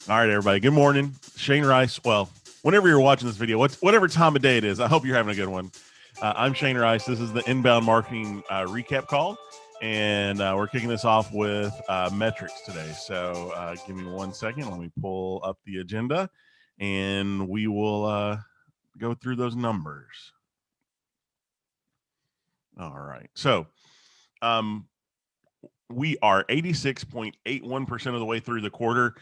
All right, everybody. Good morning. Shane Rice. Well, whenever you're watching this video, whatever time of day it is, I hope you're having a good one. I'm Shane Rice. This is the Inbound Marketing Recap Call, and we're kicking this off with metrics today. So give me 1 second. Let me pull up the agenda, and we will go through those numbers. All right. So we are 86.81% of the way through the quarter.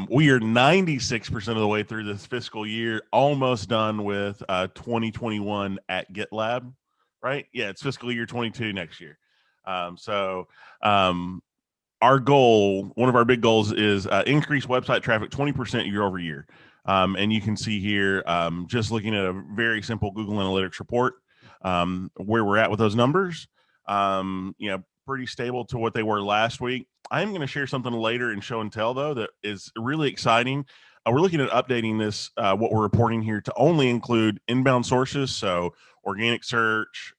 We are 96% of the way through this fiscal year, almost done with 2021 at GitLab, right? Yeah, it's fiscal year 22 next year. Our goal, one of our big goals is increase website traffic 20% year over year. And you can see here, just looking at a very simple Google Analytics report, where we're at with those numbers. Pretty stable to what they were last week. I'm going to share something later in show and tell, though, that is really exciting. We're looking at updating this, what we're reporting here, to only include inbound sources, so organic search,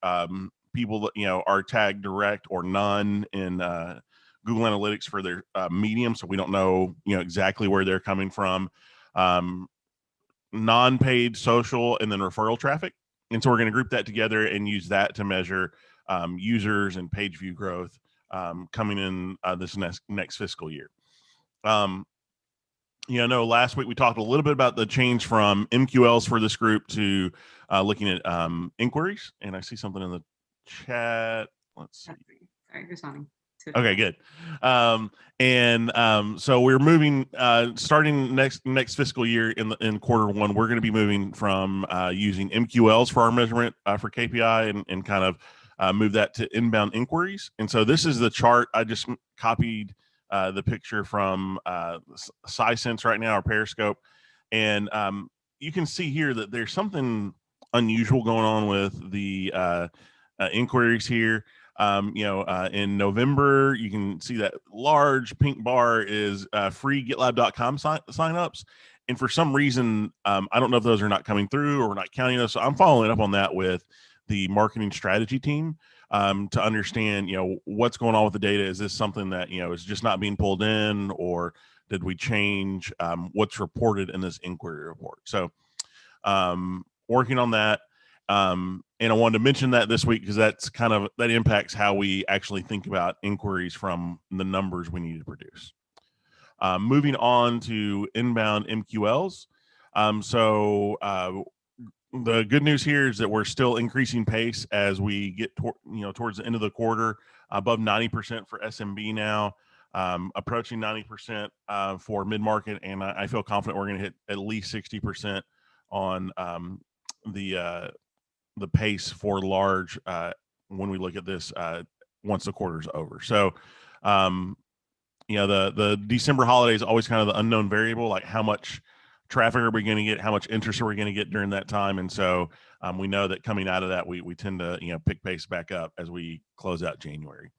people that are tagged direct or none in Google Analytics for their medium, so we don't know exactly where they're coming from. Non-paid social, and then referral traffic. And so we're going to group that together and use that to measure users and page view growth coming in this next fiscal year. Last week we talked a little bit about the change from MQLs for this group to looking at inquiries. And I see something in the chat. Let's see. Sorry, responding. Okay, good. So we're moving, starting next fiscal year in quarter one, we're going to be moving from using MQLs for our measurement for KPI and kind of move that to inbound inquiries. And so this is the chart. I just copied the picture from SciSense right now, or Periscope. And you can see here that there's something unusual going on with the inquiries here. In November, you can see that large pink bar is free GitLab.com signups. And for some reason, I don't know if those are not coming through or we're not counting those. So I'm following up on that with the marketing strategy team to understand, what's going on with the data. Is this something that, is just not being pulled in, or did we change what's reported in this inquiry report? So working on that. And I wanted to mention that this week because that impacts how we actually think about inquiries from the numbers we need to produce. Moving on to inbound MQLs. The good news here is that we're still increasing pace as we get towards the end of the quarter, above 90% for SMB now, approaching 90% for mid-market, and I feel confident we're going to hit at least 60% on the pace for large when we look at this once the quarter's over. So the December holiday is always kind of the unknown variable, like how much traffic are we going to get, how much interest are we going to get during that time. And so we know that coming out of that, we tend to pick pace back up as we close out January.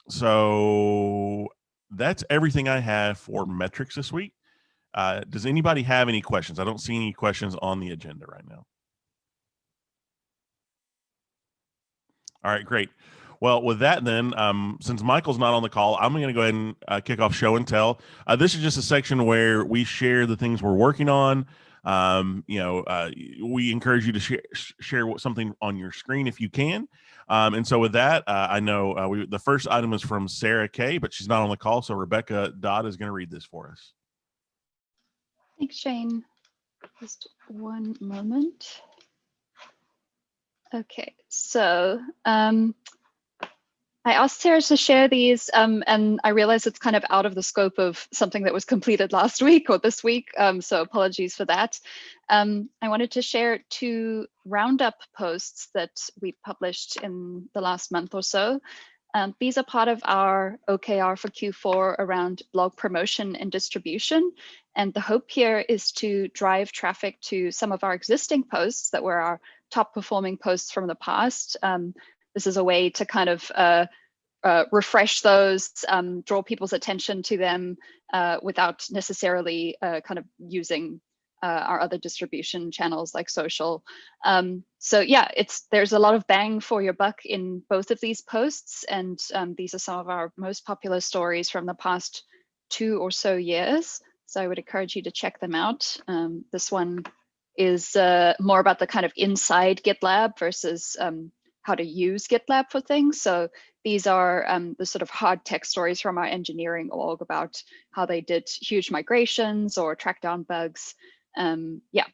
So that's everything I have for metrics this week. Does anybody have any questions? I don't see any questions on the agenda right now. All right, great. Well, with that then, since Michael's not on the call, I'm going to go ahead and kick off show and tell. This is just a section where we share the things we're working on. We encourage you to share something on your screen if you can. And so with that, I know the first item is from Sarah Kay, but she's not on the call. So Rebecca Dodd is going to read this for us. Thanks, Shane. Just one moment. Okay, so I asked Sarah to share these, and I realize it's kind of out of the scope of something that was completed last week or this week, so apologies for that. I wanted to share 2 roundup posts that we published in the last month or so. These are part of our OKR for Q4 around blog promotion and distribution. And the hope here is to drive traffic to some of our existing posts that were our top performing posts from the past. This is a way to kind of refresh those, draw people's attention to them without necessarily kind of using our other distribution channels like social. So yeah, there's a lot of bang for your buck in both of these posts, and these are some of our most popular stories from the past 2 or so years. So I would encourage you to check them out. This one is more about the kind of inside GitLab versus how to use GitLab for things. So these are the sort of hard tech stories from our engineering org about how they did huge migrations or track down bugs. Yeah,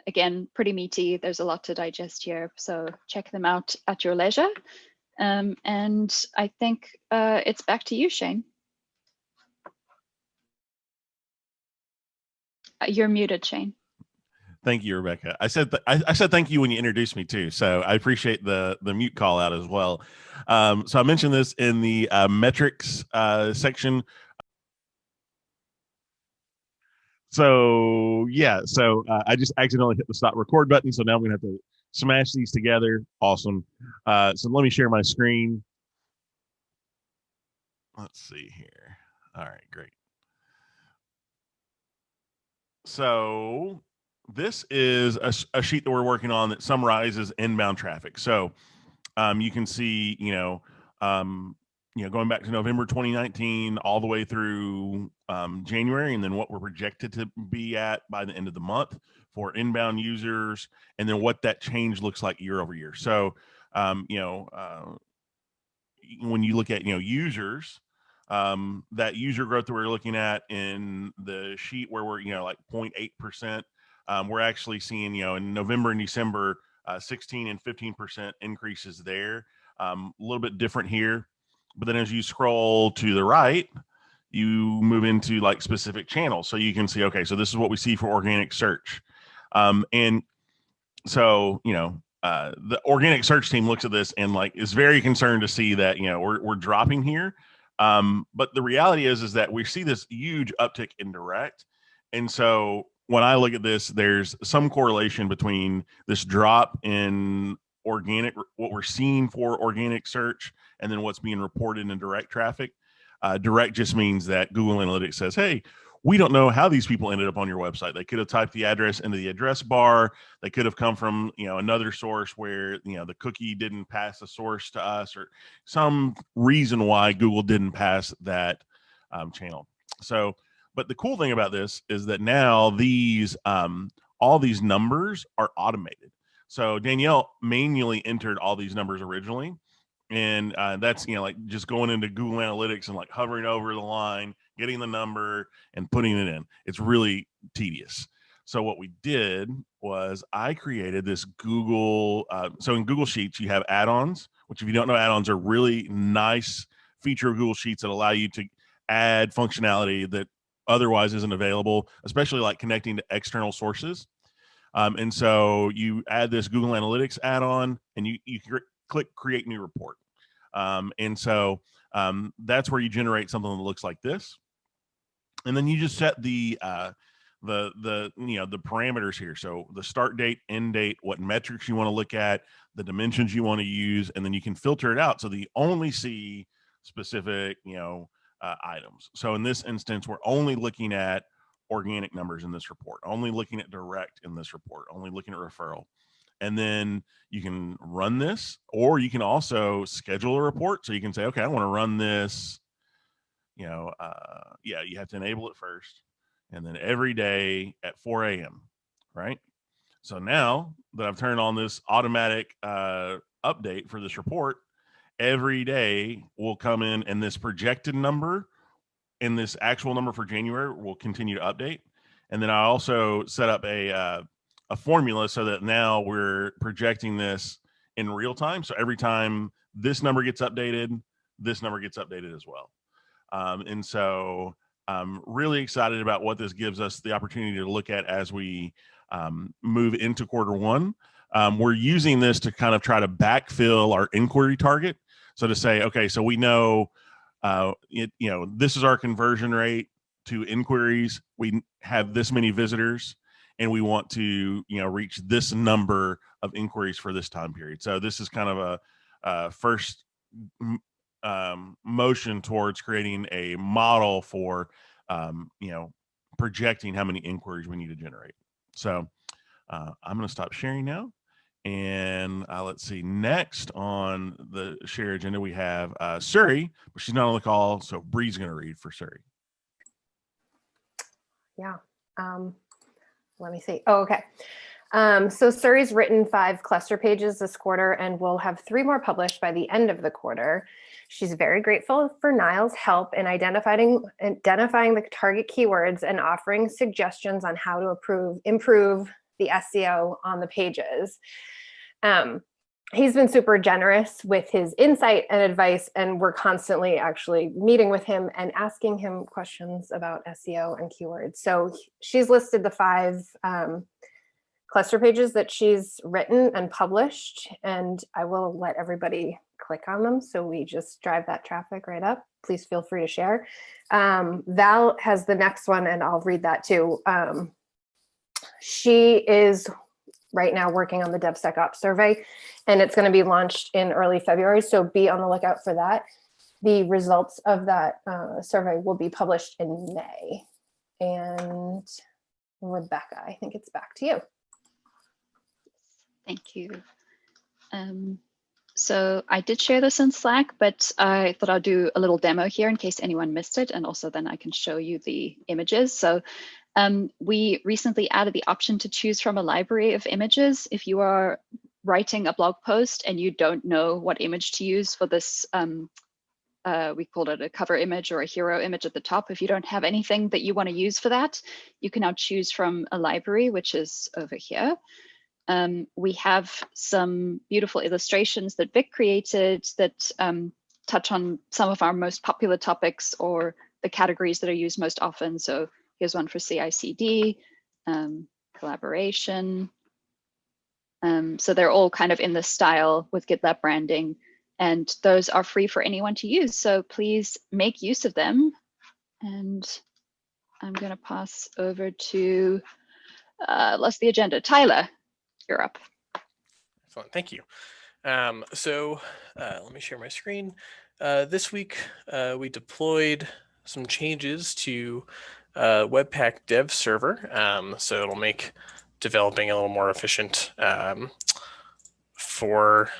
again, pretty meaty. There's a lot to digest here. So check them out at your leisure. And I think it's back to you, Shane. You're muted, Shane. Thank you, Rebecca. I said I said thank you when you introduced me too, so I appreciate the mute call out as well. So I mentioned this in the metrics section. So yeah, so I just accidentally hit the stop record button, so now we're gonna have to smash these together. Awesome. So let me share my screen. Let's see here. All right, great. So this is a sheet that we're working on that summarizes inbound traffic. So you can see, going back to November 2019 all the way through January, and then what we're projected to be at by the end of the month for inbound users, and then what that change looks like year over year. So, when you look at users, that user growth that we're looking at in the sheet where we're like 0.8%, we're actually seeing in November and December 16 and 15% increases there. A little bit different here, but then as you scroll to the right, you move into like specific channels, so you can see, okay, so this is what we see for organic search, and so the organic search team looks at this and like is very concerned to see that we're dropping here, but the reality is that we see this huge uptick in direct, and so when I look at this, there's some correlation between this drop in organic, what we're seeing for organic search, and then what's being reported in direct traffic. Direct just means that Google Analytics says, hey, we don't know how these people ended up on your website. They could have typed the address into the address bar. They could have come from another source where the cookie didn't pass the source to us, or some reason why Google didn't pass that channel. So, but the cool thing about this is that now these all these numbers are automated. So Danielle manually entered all these numbers originally, and that's like just going into Google Analytics and like hovering over the line, getting the number and putting it in. It's really tedious. So what we did was I created this Google. So in Google Sheets, you have add-ons, which if you don't know, add-ons are really nice feature of Google Sheets that allow you to add functionality that otherwise isn't available, especially like connecting to external sources. And so you add this Google Analytics add-on, and you click create new report. And so that's where you generate something that looks like this. And then you just set the parameters here. So the start date, end date, what metrics you want to look at, the dimensions you want to use, and then you can filter it out so that you only see specific items. So in this instance, we're only looking at organic numbers in this report, only looking at direct in this report, only looking at referral. And then you can run this, or you can also schedule a report. So you can say, okay, I want to run this, you have to enable it first, and then every day at 4 a.m. Right. So now that I've turned on this automatic update for this report, every day will come in, and this projected number and this actual number for January will continue to update. And then I also set up a formula so that now we're projecting this in real time. So every time this number gets updated, this number gets updated as well. And so I'm really excited about what this gives us the opportunity to look at as we move into quarter one. We're using this to kind of try to backfill our inquiry target. So to say, okay, so we know this is our conversion rate to inquiries. We have this many visitors, and we want to reach this number of inquiries for this time period. So this is kind of a first motion towards creating a model for projecting how many inquiries we need to generate. So I'm going to stop sharing now. And let's see, next on the share agenda, we have Suri, but she's not on the call. So Bree's going to read for Suri. Yeah. Let me see. Oh, okay. So Suri's written 5 cluster pages this quarter, and we'll have 3 more published by the end of the quarter. She's very grateful for Niall's help in identifying the target keywords and offering suggestions on how to improve the SEO on the pages. He's been super generous with his insight and advice, and we're constantly actually meeting with him and asking him questions about SEO and keywords. So she's listed the 5 cluster pages that she's written and published, and I will let everybody click on them so we just drive that traffic right up. Please feel free to share. Val has the next one, and I'll read that too. She is right now working on the DevSecOps survey, and it's going to be launched in early February, so be on the lookout for that. The results of that survey will be published in May. And Rebecca, I think it's back to you. Thank you. So I did share this in Slack, but I thought I'd do a little demo here in case anyone missed it, and also then I can show you the images. So we recently added the option to choose from a library of images. If you are writing a blog post and you don't know what image to use for this, we called it a cover image or a hero image at the top. If you don't have anything that you want to use for that, you can now choose from a library, which is over here. We have some beautiful illustrations that Vic created that touch on some of our most popular topics or the categories that are used most often. So here's one for CI/CD, collaboration. So they're all kind of in this style with GitLab branding, and those are free for anyone to use. So please make use of them. And I'm going to pass over to, lost the agenda, Tyler. You're up. Excellent, thank you. So let me share my screen. This week, we deployed some changes to Webpack Dev Server. So it'll make developing a little more efficient for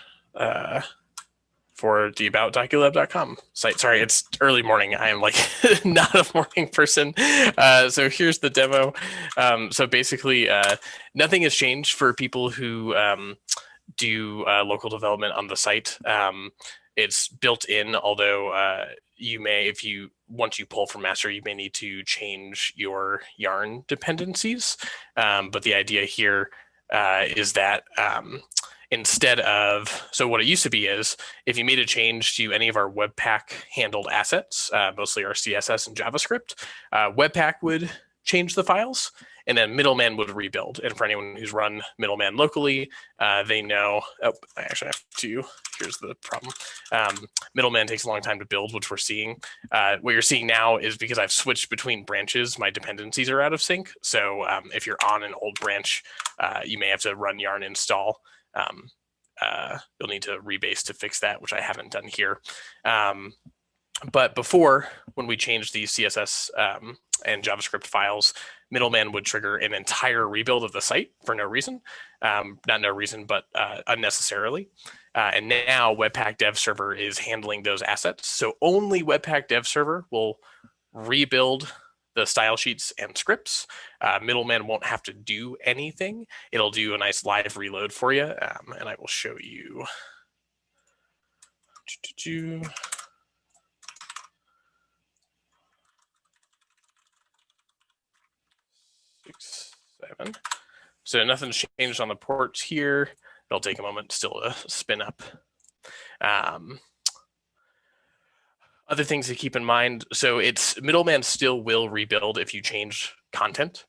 the about.gitlab.com site. Sorry, it's early morning. I am like not a morning person. So here's the demo. So basically, nothing has changed for people who do local development on the site. It's built in, although you may, once you pull from master, you may need to change your yarn dependencies. But the idea here is that instead of, so what it used to be is if you made a change to any of our Webpack handled assets, mostly our CSS and JavaScript, Webpack would change the files and then Middleman would rebuild. And for anyone who's run Middleman locally, they know, oh, I actually have to, here's the problem. Middleman takes a long time to build, which we're seeing. What you're seeing now is because I've switched between branches, my dependencies are out of sync. So if you're on an old branch, you may have to run yarn install. You'll need to rebase to fix that, which I haven't done here. But before, when we changed the CSS and JavaScript files, Middleman would trigger an entire rebuild of the site for no reason. Not no reason, but unnecessarily. And now Webpack Dev Server is handling those assets. So only Webpack Dev Server will rebuild the style sheets and scripts. Middleman won't have to do anything. It'll do a nice live reload for you. And I will show you. 6, 7. So nothing's changed on the ports here. It'll take a moment still to spin up. Other things to keep in mind. So Middleman still will rebuild if you change content.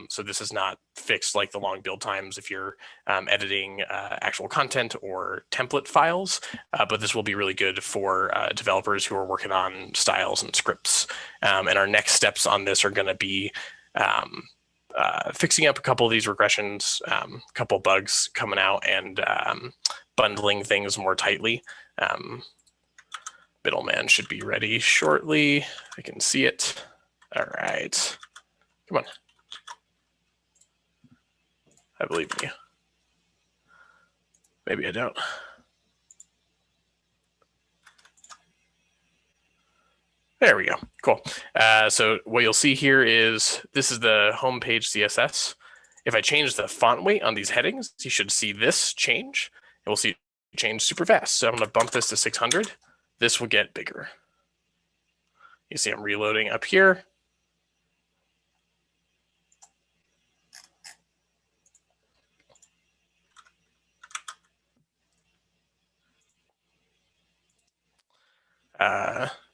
So this is not fixed like the long build times if you're editing actual content or template files, but this will be really good for developers who are working on styles and scripts. And our next steps on this are going to be fixing up a couple of these regressions, a couple bugs coming out, and bundling things more tightly. Middleman should be ready shortly. I can see it. All right. Come on. I believe in you. Maybe I don't. There we go. Cool. So what you'll see here is this is the homepage CSS. If I change the font weight on these headings, you should see this change. And we'll see it change super fast. So I'm going to bump this to 600. This will get bigger. You see I'm reloading up here.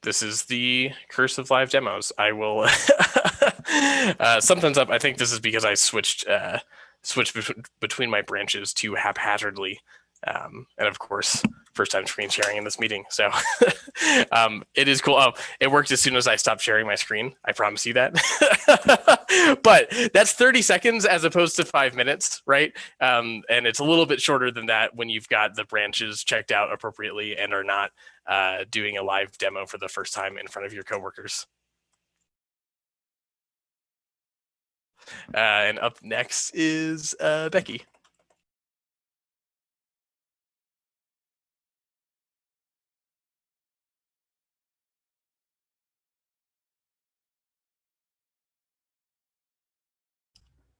This is the curse of live demos. I will sometimes up. I think this is because I switched between my branches too haphazardly, and of course, first time screen sharing in this meeting. So it is cool. Oh, it worked as soon as I stopped sharing my screen. I promise you that. But that's 30 seconds as opposed to 5 minutes, right? And it's a little bit shorter than that when you've got the branches checked out appropriately and are not doing a live demo for the first time in front of your coworkers. And up next is Becky.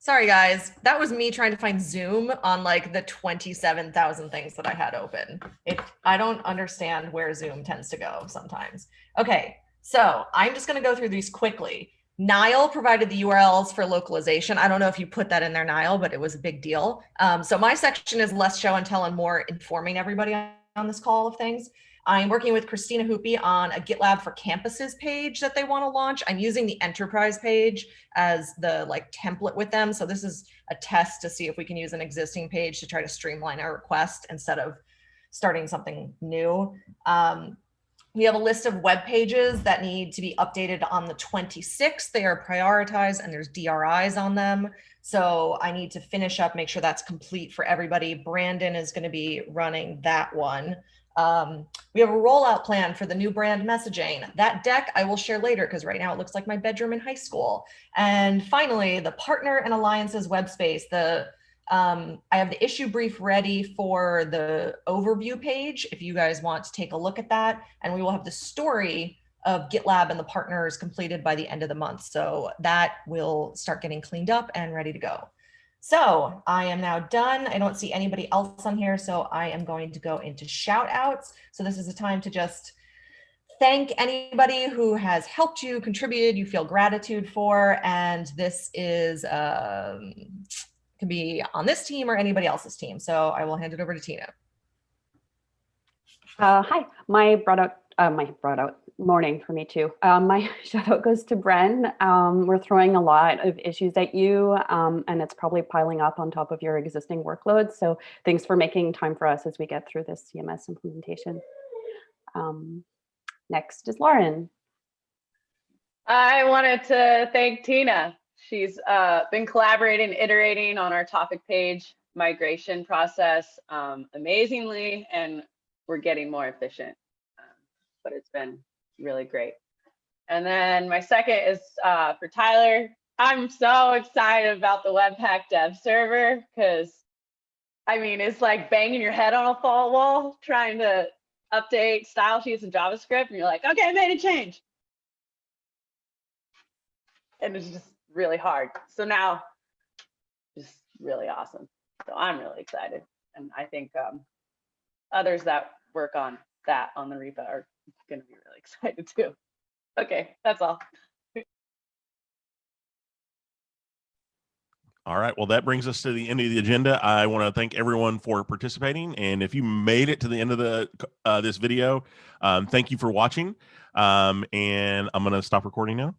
Sorry, guys. That was me trying to find Zoom on like the 27,000 things that I had open. I don't understand where Zoom tends to go sometimes. Okay, so I'm just going to go through these quickly. Niall provided the URLs for localization. I don't know if you put that in there, Niall, but it was a big deal. So my section is less show and tell and more informing everybody on this call of things. I'm working with Christina Hoopy on a GitLab for campuses page that they want to launch. I'm using the enterprise page as the template with them. So this is a test to see if we can use an existing page to try to streamline our request instead of starting something new. We have a list of web pages that need to be updated on the 26th. They are prioritized and there's DRIs on them. So I need to finish up, make sure that's complete for everybody. Brandon is going to be running that one. We have a rollout plan for the new brand messaging. That deck I will share later because right now it looks like my bedroom in high school. And finally, the partner and alliances web space. I have the issue brief ready for the overview page if you guys want to take a look at that. And we will have the story of GitLab and the partners completed by the end of the month. So that will start getting cleaned up and ready to go. So I am now done. I don't see anybody else on here, so I am going to go into shout outs. So this is a time to just thank anybody who has helped you, contributed, you feel gratitude for, and this is can be on this team or anybody else's team. So I will hand it over to Tina. Hi, my morning for me too. My shout out goes to Bren. We're throwing a lot of issues at you and it's probably piling up on top of your existing workload. So thanks for making time for us as we get through this CMS implementation. Next is Lauren. I wanted to thank Tina. She's been collaborating, iterating on our topic page migration process amazingly, and we're getting more efficient, but it's been really great. And then my second is for Tyler. I'm so excited about the Webpack Dev Server because, I mean, it's like banging your head on a fall wall trying to update style sheets in JavaScript, and you're like, okay, I made a change. And it's just really hard. So now, just really awesome. So I'm really excited. And I think others that work on that on the repo are going to be really excited too. Okay, that's all. All right, well, that brings us to the end of the agenda. I want to thank everyone for participating. And if you made it to the end of the this video, thank you for watching. And I'm going to stop recording now.